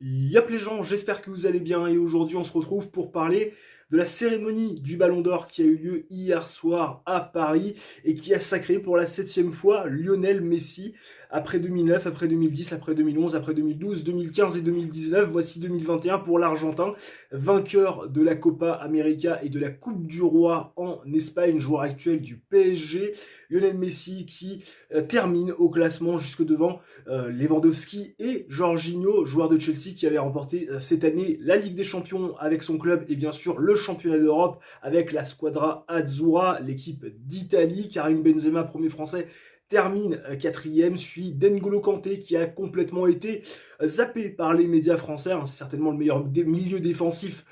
Yop les gens, j'espère que vous allez bien et aujourd'hui on se retrouve pour parler de la cérémonie du Ballon d'Or qui a eu lieu hier soir à Paris et qui a sacré pour la 7e fois Lionel Messi après 2009, après 2010, après 2011, après 2012, 2015 et 2019. Voici 2021 pour l'Argentin, vainqueur de la Copa América et de la Coupe du Roi en Espagne, joueur actuel du PSG. Lionel Messi qui termine au classement jusque devant Lewandowski et Jorginho, joueur de Chelsea qui avait remporté cette année la Ligue des Champions avec son club et bien sûr le championnat d'Europe avec la Squadra Azzurra, l'équipe d'Italie. Karim Benzema, premier français, termine quatrième, suit N'Golo Kanté qui a complètement été zappé par les médias français. C'est certainement le meilleur milieu défensif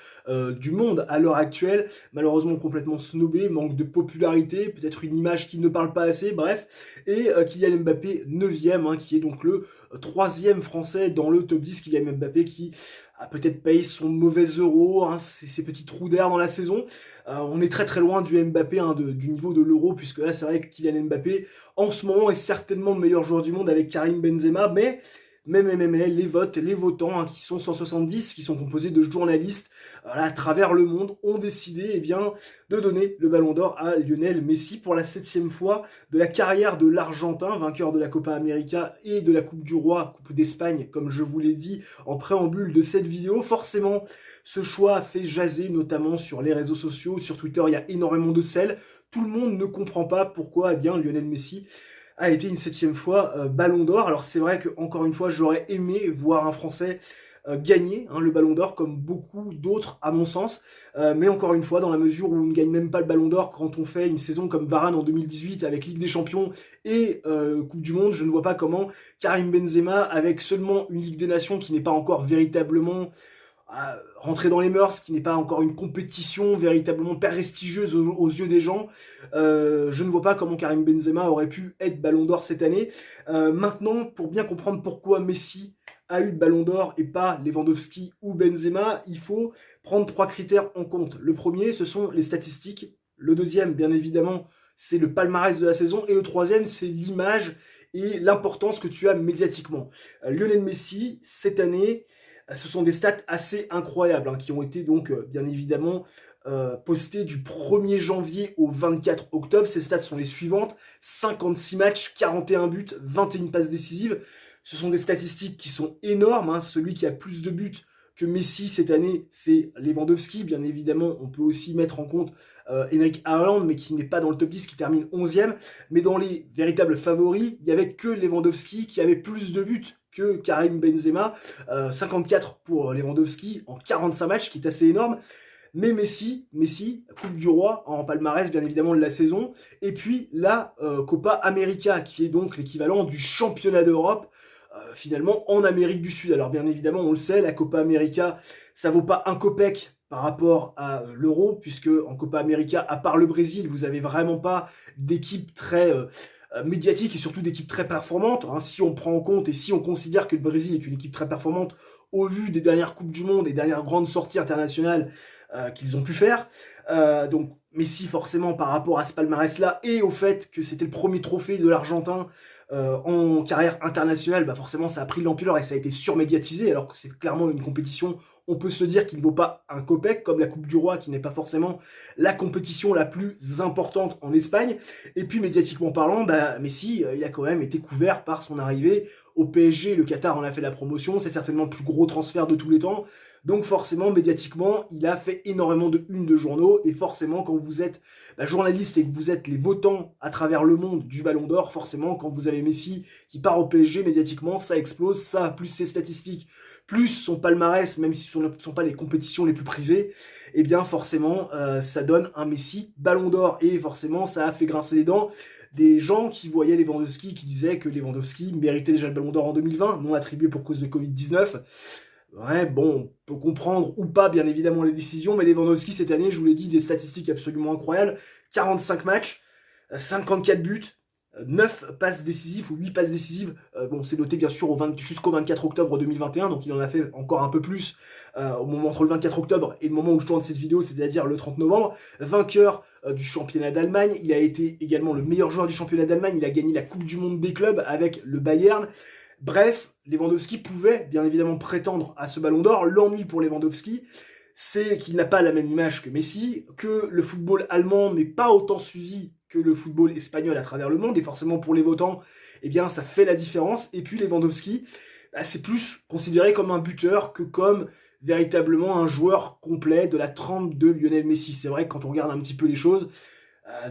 du monde à l'heure actuelle. Malheureusement complètement snobé, manque de popularité, peut-être une image qui ne parle pas assez, bref. Et Kylian Mbappé 9e, qui est donc le 3e français dans le top 10. Kylian Mbappé qui a peut-être payé son mauvais euro, ses petits trous d'air dans la saison. On est très très loin du Mbappé, du niveau de l'euro, puisque là c'est vrai que Kylian Mbappé en ce moment est certainement le meilleur joueur du monde avec Karim Benzema, mais les votes, les votants, qui sont 170, qui sont composés de journalistes à travers le monde, ont décidé de donner le Ballon d'Or à Lionel Messi pour la 7e fois de la carrière de l'Argentin, vainqueur de la Copa América et de la Coupe du Roi, Coupe d'Espagne, comme je vous l'ai dit en préambule de cette vidéo. Forcément, ce choix a fait jaser, notamment sur les réseaux sociaux, sur Twitter, il y a énormément de sel. Tout le monde ne comprend pas pourquoi Lionel Messi a été une 7e fois Ballon d'Or. Alors c'est vrai que encore une fois, j'aurais aimé voir un Français gagner le Ballon d'Or comme beaucoup d'autres à mon sens, mais encore une fois, dans la mesure où on ne gagne même pas le Ballon d'Or quand on fait une saison comme Varane en 2018 avec Ligue des Champions et Coupe du Monde, je ne vois pas comment Karim Benzema, avec seulement une Ligue des Nations qui n'est pas encore véritablement rentrer dans les mœurs, qui n'est pas encore une compétition véritablement prestigieuse aux yeux des gens. Je ne vois pas comment Karim Benzema aurait pu être Ballon d'Or cette année. Maintenant, pour bien comprendre pourquoi Messi a eu le Ballon d'Or et pas Lewandowski ou Benzema, il faut prendre 3 critères en compte. Le premier, ce sont les statistiques. Le deuxième, bien évidemment, c'est le palmarès de la saison. Et le troisième, c'est l'image et l'importance que tu as médiatiquement. Lionel Messi, cette année, ce sont des stats assez incroyables qui ont été donc bien évidemment postées du 1er janvier au 24 octobre. Ces stats sont les suivantes: 56 matchs, 41 buts, 21 passes décisives. Ce sont des statistiques qui sont énormes. Celui qui a plus de buts que Messi cette année, c'est Lewandowski. Bien évidemment, on peut aussi mettre en compte Erling Haaland, mais qui n'est pas dans le top 10, qui termine 11e. Mais dans les véritables favoris, il n'y avait que Lewandowski qui avait plus de buts que Karim Benzema. 54 pour Lewandowski en 45 matchs, qui est assez énorme. Mais Messi, Coupe du Roi en palmarès bien évidemment de la saison, et puis la Copa América, qui est donc l'équivalent du championnat d'Europe, finalement en Amérique du Sud. Alors bien évidemment, on le sait, la Copa América, ça vaut pas un copec par rapport à l'euro, puisque en Copa América, à part le Brésil, vous avez vraiment pas d'équipe très médiatique et surtout d'équipe très performante. Si on prend en compte et si on considère que le Brésil est une équipe très performante au vu des dernières Coupes du Monde et dernières grandes sorties internationales qu'ils ont pu faire. Donc Messi, forcément, par rapport à ce palmarès-là et au fait que c'était le premier trophée de l'Argentin en carrière internationale, forcément ça a pris l'ampleur et ça a été surmédiatisé, alors que c'est clairement une compétition, on peut se dire qu'il ne vaut pas un copec, comme la Coupe du Roi, qui n'est pas forcément la compétition la plus importante en Espagne. Et puis médiatiquement parlant, Messi, il a quand même été couvert par son arrivée au PSG. Le Qatar en a fait la promotion, c'est certainement le plus gros transfert de tous les temps. Donc forcément, médiatiquement, il a fait énormément de une de journaux, et forcément, quand vous êtes journaliste et que vous êtes les votants à travers le monde du Ballon d'Or, forcément, quand vous avez Messi qui part au PSG, médiatiquement, ça explose, ça, plus ses statistiques, plus son palmarès, même si ce ne sont pas les compétitions les plus prisées, et bien forcément, ça donne un Messi Ballon d'Or, et forcément, ça a fait grincer les dents des gens qui voyaient Lewandowski, qui disaient que Lewandowski méritait déjà le Ballon d'Or en 2020, non attribué pour cause de Covid-19. Ouais, bon, on peut comprendre ou pas, bien évidemment, les décisions, mais Lewandowski, cette année, je vous l'ai dit, des statistiques absolument incroyables. 45 matchs, 54 buts, 9 passes décisives ou 8 passes décisives. Bon, c'est noté bien sûr jusqu'au 24 octobre 2021, donc il en a fait encore un peu plus au moment entre le 24 octobre et le moment où je tourne cette vidéo, c'est-à-dire le 30 novembre. Vainqueur du championnat d'Allemagne, il a été également le meilleur joueur du championnat d'Allemagne, il a gagné la Coupe du Monde des clubs avec le Bayern. Bref, Lewandowski pouvait bien évidemment prétendre à ce ballon d'or. L'ennui pour Lewandowski, c'est qu'il n'a pas la même image que Messi, que le football allemand n'est pas autant suivi que le football espagnol à travers le monde, et forcément pour les votants, eh bien ça fait la différence. Et puis Lewandowski, c'est plus considéré comme un buteur que comme véritablement un joueur complet de la trempe de Lionel Messi. C'est vrai que quand on regarde un petit peu les choses,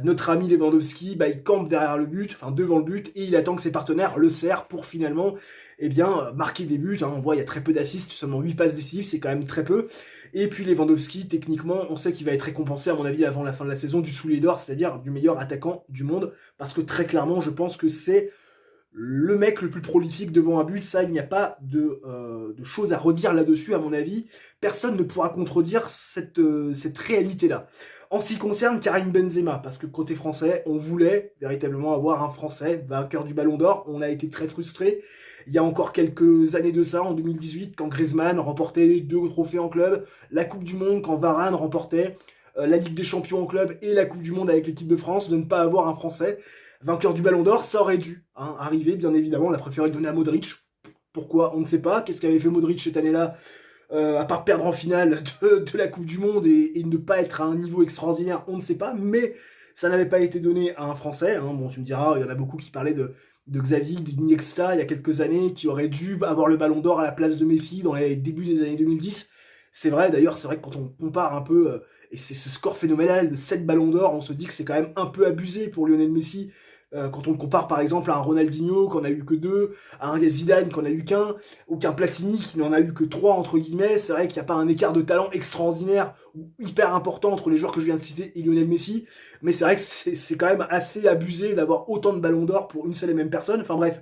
notre ami Lewandowski, il campe derrière le but, enfin devant le but, et il attend que ses partenaires le serrent pour finalement marquer des buts. On voit il y a très peu d'assists, seulement 8 passes décisives, c'est quand même très peu. Et puis Lewandowski, techniquement, on sait qu'il va être récompensé à mon avis avant la fin de la saison du soulier d'or, c'est-à-dire du meilleur attaquant du monde, parce que très clairement, je pense que c'est le mec le plus prolifique devant un but. Ça, il n'y a pas de choses à redire là-dessus, à mon avis. Personne ne pourra contredire cette réalité-là. En ce qui concerne Karim Benzema, parce que côté français, on voulait véritablement avoir un Français vainqueur du Ballon d'Or. On a été très frustrés. Il y a encore quelques années de ça, en 2018, quand Griezmann remportait 2 trophées en club, la Coupe du Monde, quand Varane remportait la Ligue des Champions en club et la Coupe du Monde avec l'équipe de France, de ne pas avoir un Français vainqueur du Ballon d'Or. Ça aurait dû arriver, bien évidemment. On a préféré le donner à Modric. Pourquoi? On ne sait pas. Qu'est-ce qu'avait fait Modric cette année-là, à part perdre en finale de la Coupe du Monde et ne pas être à un niveau extraordinaire? On ne sait pas. Mais ça n'avait pas été donné à un Français. Bon, tu me diras, il y en a beaucoup qui parlaient de Xavi, d'Iniesta, il y a quelques années, qui aurait dû avoir le Ballon d'Or à la place de Messi dans les débuts des années 2010. C'est vrai, d'ailleurs, c'est vrai que quand on compare un peu, et c'est ce score phénoménal de 7 ballons d'or, on se dit que c'est quand même un peu abusé pour Lionel Messi, quand on le compare par exemple à un Ronaldinho qui en a eu que 2, à un Zidane qui en a eu qu'un, ou qu'un Platini qui n'en a eu que 3 entre guillemets. C'est vrai qu'il n'y a pas un écart de talent extraordinaire ou hyper important entre les joueurs que je viens de citer et Lionel Messi, mais c'est vrai que c'est quand même assez abusé d'avoir autant de ballons d'or pour une seule et même personne. Enfin bref,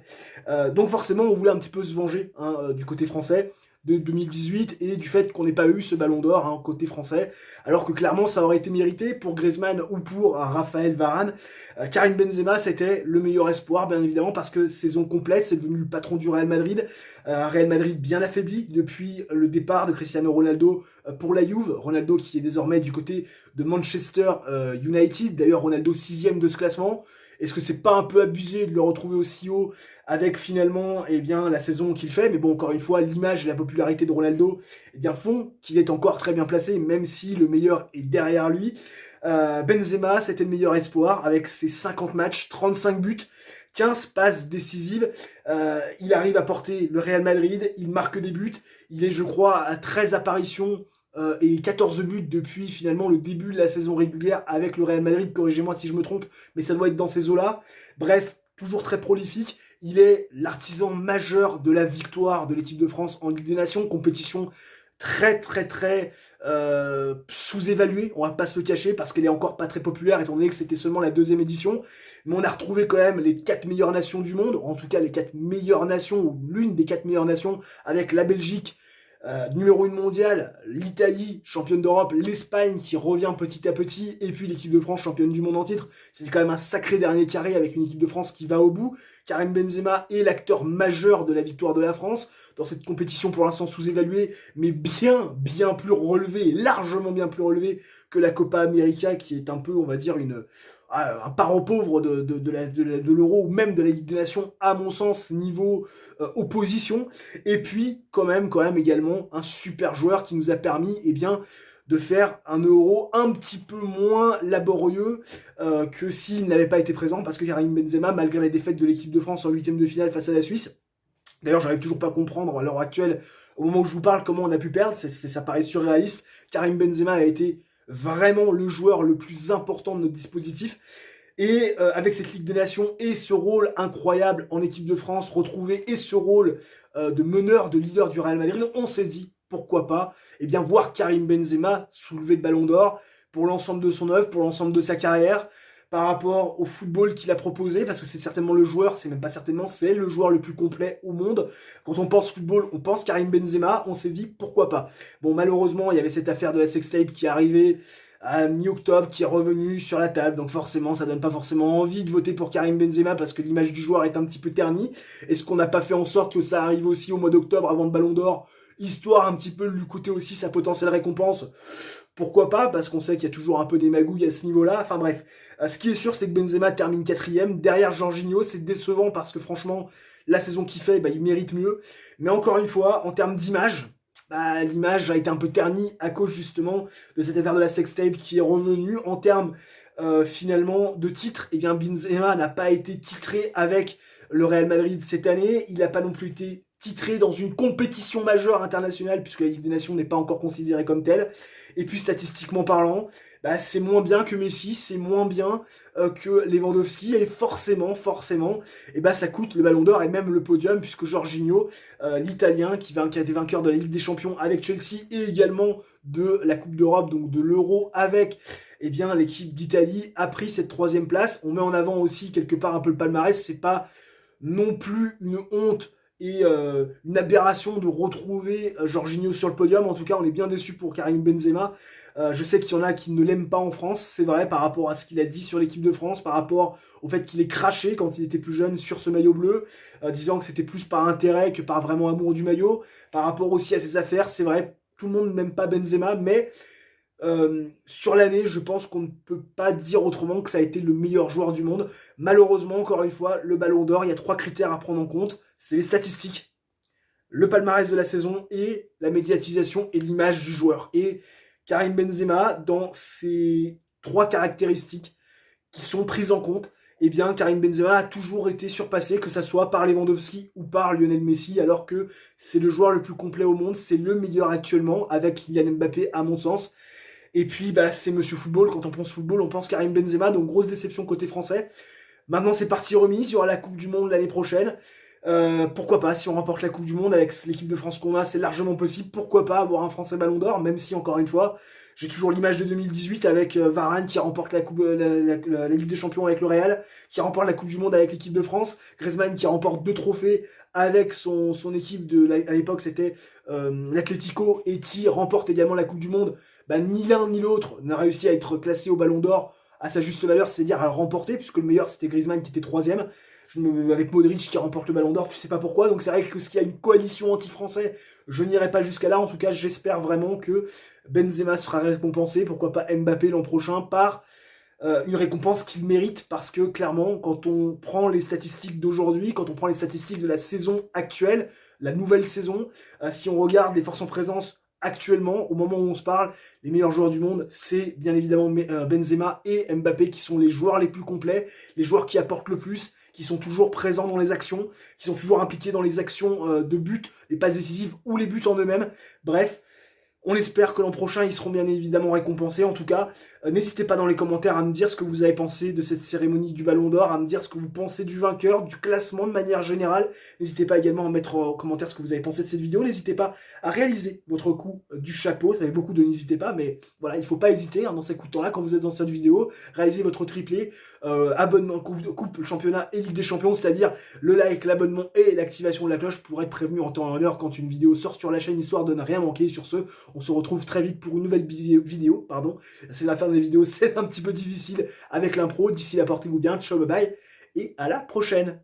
donc forcément on voulait un petit peu se venger du côté français de 2018 et du fait qu'on n'ait pas eu ce ballon d'or côté français, alors que clairement ça aurait été mérité pour Griezmann ou pour Raphaël Varane. Karim Benzema, c'était le meilleur espoir, bien évidemment, parce que saison complète, c'est devenu le patron du Real Madrid. Real Madrid bien affaibli depuis le départ de Cristiano Ronaldo pour la Juve. Ronaldo qui est désormais du côté de Manchester United. D'ailleurs, Ronaldo 6ème de ce classement. Est-ce que c'est pas un peu abusé de le retrouver aussi haut avec finalement la saison qu'il fait? Mais bon, encore une fois, l'image et la popularité de Ronaldo font qu'il est encore très bien placé, même si le meilleur est derrière lui. Benzema, c'était le meilleur espoir avec ses 50 matchs, 35 buts, 15 passes décisives. Il arrive à porter le Real Madrid, il marque des buts. Il est, je crois, à 13 apparitions et 14 buts depuis finalement le début de la saison régulière avec le Real Madrid. Corrigez-moi si je me trompe, mais ça doit être dans ces eaux-là. Bref, toujours très prolifique. Il est l'artisan majeur de la victoire de l'équipe de France en Ligue des Nations, compétition très sous-évaluée, on va pas se le cacher, parce qu'elle est encore pas très populaire, étant donné que c'était seulement la 2e édition, mais on a retrouvé quand même les 4 meilleures nations du monde, en tout cas les 4 meilleures nations, ou l'une des 4 meilleures nations, avec la Belgique, numéro 1 mondial, l'Italie, championne d'Europe, l'Espagne qui revient petit à petit, et puis l'équipe de France, championne du monde en titre. C'est quand même un sacré dernier carré avec une équipe de France qui va au bout. Karim Benzema est l'acteur majeur de la victoire de la France dans cette compétition pour l'instant sous-évaluée, mais bien plus relevée, largement bien plus relevée que la Copa América, qui est un peu, on va dire, un parent pauvre de l'Euro ou même de la Ligue des Nations, à mon sens, niveau opposition. Et puis, quand même également, un super joueur qui nous a permis, de faire un Euro un petit peu moins laborieux que s'il n'avait pas été présent, parce que Karim Benzema, malgré la défaite de l'équipe de France en 8ème de finale face à la Suisse, d'ailleurs, j'arrive toujours pas à comprendre à l'heure actuelle, au moment où je vous parle, comment on a pu perdre, ça paraît surréaliste. Karim Benzema a été vraiment le joueur le plus important de notre dispositif. Et avec cette Ligue des Nations et ce rôle incroyable en équipe de France retrouvé et ce rôle de meneur, de leader du Real Madrid, on s'est dit, pourquoi pas, voir Karim Benzema soulever le Ballon d'Or pour l'ensemble de son œuvre, pour l'ensemble de sa carrière, par rapport au football qu'il a proposé, parce que c'est certainement le joueur, c'est même pas certainement, c'est le joueur le plus complet au monde. Quand on pense football, on pense Karim Benzema, on s'est dit pourquoi pas. Bon, malheureusement, il y avait cette affaire de la sextape qui est arrivée à mi-octobre, qui est revenue sur la table, donc forcément, ça donne pas forcément envie de voter pour Karim Benzema, parce que l'image du joueur est un petit peu ternie. Est-ce qu'on n'a pas fait en sorte que ça arrive aussi au mois d'octobre, avant le Ballon d'Or, histoire un petit peu de lui coûter aussi sa potentielle récompense? Pourquoi pas, parce qu'on sait qu'il y a toujours un peu des magouilles à ce niveau-là. Enfin bref, ce qui est sûr, c'est que Benzema termine 4ème, derrière Jorginho. C'est décevant parce que franchement, la saison qu'il fait, il mérite mieux. Mais encore une fois, en termes d'image, l'image a été un peu ternie à cause justement de cette affaire de la sextape qui est revenue. En termes finalement de titre, eh bien Benzema n'a pas été titré avec le Real Madrid cette année. Il n'a pas non plus été titré dans une compétition majeure internationale puisque la Ligue des Nations n'est pas encore considérée comme telle. Et puis statistiquement parlant, c'est moins bien que Messi, c'est moins bien que Lewandowski, et forcément, ça coûte le Ballon d'Or et même le podium, puisque Jorginho, l'Italien, qui a été vainqueur de la Ligue des Champions avec Chelsea, et également de la Coupe d'Europe, donc de l'Euro avec l'équipe d'Italie, a pris cette 3e place. On met en avant aussi quelque part un peu le palmarès, c'est pas non plus une honte et une aberration de retrouver Jorginho sur le podium. En tout cas, on est bien déçus pour Karim Benzema. Je sais qu'il y en a qui ne l'aiment pas en France, c'est vrai, par rapport à ce qu'il a dit sur l'équipe de France, par rapport au fait qu'il ait craché quand il était plus jeune sur ce maillot bleu, disant que c'était plus par intérêt que par vraiment amour du maillot, par rapport aussi à ses affaires. C'est vrai, tout le monde n'aime pas Benzema, mais sur l'année, je pense qu'on ne peut pas dire autrement que ça a été le meilleur joueur du monde. Malheureusement, encore une fois, le Ballon d'Or, il y a 3 critères à prendre en compte, c'est les statistiques, le palmarès de la saison et la médiatisation et l'image du joueur. Et Karim Benzema, dans ces 3 caractéristiques qui sont prises en compte, Karim Benzema a toujours été surpassé, que ça soit par Lewandowski ou par Lionel Messi, alors que c'est le joueur le plus complet au monde, c'est le meilleur actuellement, avec Kylian Mbappé à mon sens. Et puis c'est Monsieur Football, quand on pense football, on pense Karim Benzema, donc grosse déception côté français. Maintenant c'est parti remise, il y aura la Coupe du Monde l'année prochaine. Pourquoi pas, si on remporte la Coupe du Monde avec l'équipe de France qu'on a, c'est largement possible. Pourquoi pas avoir un Français Ballon d'Or, même si encore une fois, j'ai toujours l'image de 2018 avec Varane qui remporte la Ligue des Champions avec le Real, qui remporte la Coupe du Monde avec l'équipe de France, Griezmann qui remporte 2 trophées avec son équipe à l'époque c'était l'Atlético, et qui remporte également la Coupe du Monde. Ni l'un ni l'autre n'a réussi à être classé au Ballon d'Or à sa juste valeur, c'est-à-dire à le remporter, puisque le meilleur c'était Griezmann qui était 3e. Avec Modric qui remporte le Ballon d'Or, tu sais pas pourquoi. Donc c'est vrai que s'il y a une coalition anti-français, je n'irai pas jusqu'à là. En tout cas, j'espère vraiment que Benzema sera récompensé, pourquoi pas Mbappé l'an prochain, par une récompense qu'il mérite, parce que clairement, quand on prend les statistiques d'aujourd'hui, quand on prend les statistiques de la saison actuelle, la nouvelle saison, si on regarde les forces en présence actuellement, au moment où on se parle, les meilleurs joueurs du monde, c'est bien évidemment Benzema et Mbappé qui sont les joueurs les plus complets, les joueurs qui apportent le plus, qui sont toujours présents dans les actions, qui sont toujours impliqués dans les actions de but, les passes décisives ou les buts en eux-mêmes. Bref, on espère que l'an prochain, ils seront bien évidemment récompensés. En tout cas, n'hésitez pas dans les commentaires à me dire ce que vous avez pensé de cette cérémonie du Ballon d'Or, à me dire ce que vous pensez du vainqueur, du classement de manière générale. N'hésitez pas également à mettre en commentaire ce que vous avez pensé de cette vidéo. N'hésitez pas à réaliser votre coup du chapeau. Ça fait beaucoup de n'hésitez pas, mais voilà, il ne faut pas hésiter dans ces coups de temps-là, quand vous êtes dans cette vidéo. Réalisez votre triplé, abonnement, coupe, championnat et Ligue des Champions, c'est-à-dire le like, l'abonnement et l'activation de la cloche pour être prévenu en temps et en heure quand une vidéo sort sur la chaîne, histoire de ne rien manquer. Sur ce, on se retrouve très vite pour une nouvelle vidéo. C'est la fin de la vidéo, c'est un petit peu difficile avec l'impro. D'ici là, portez-vous bien, ciao, bye bye, et à la prochaine.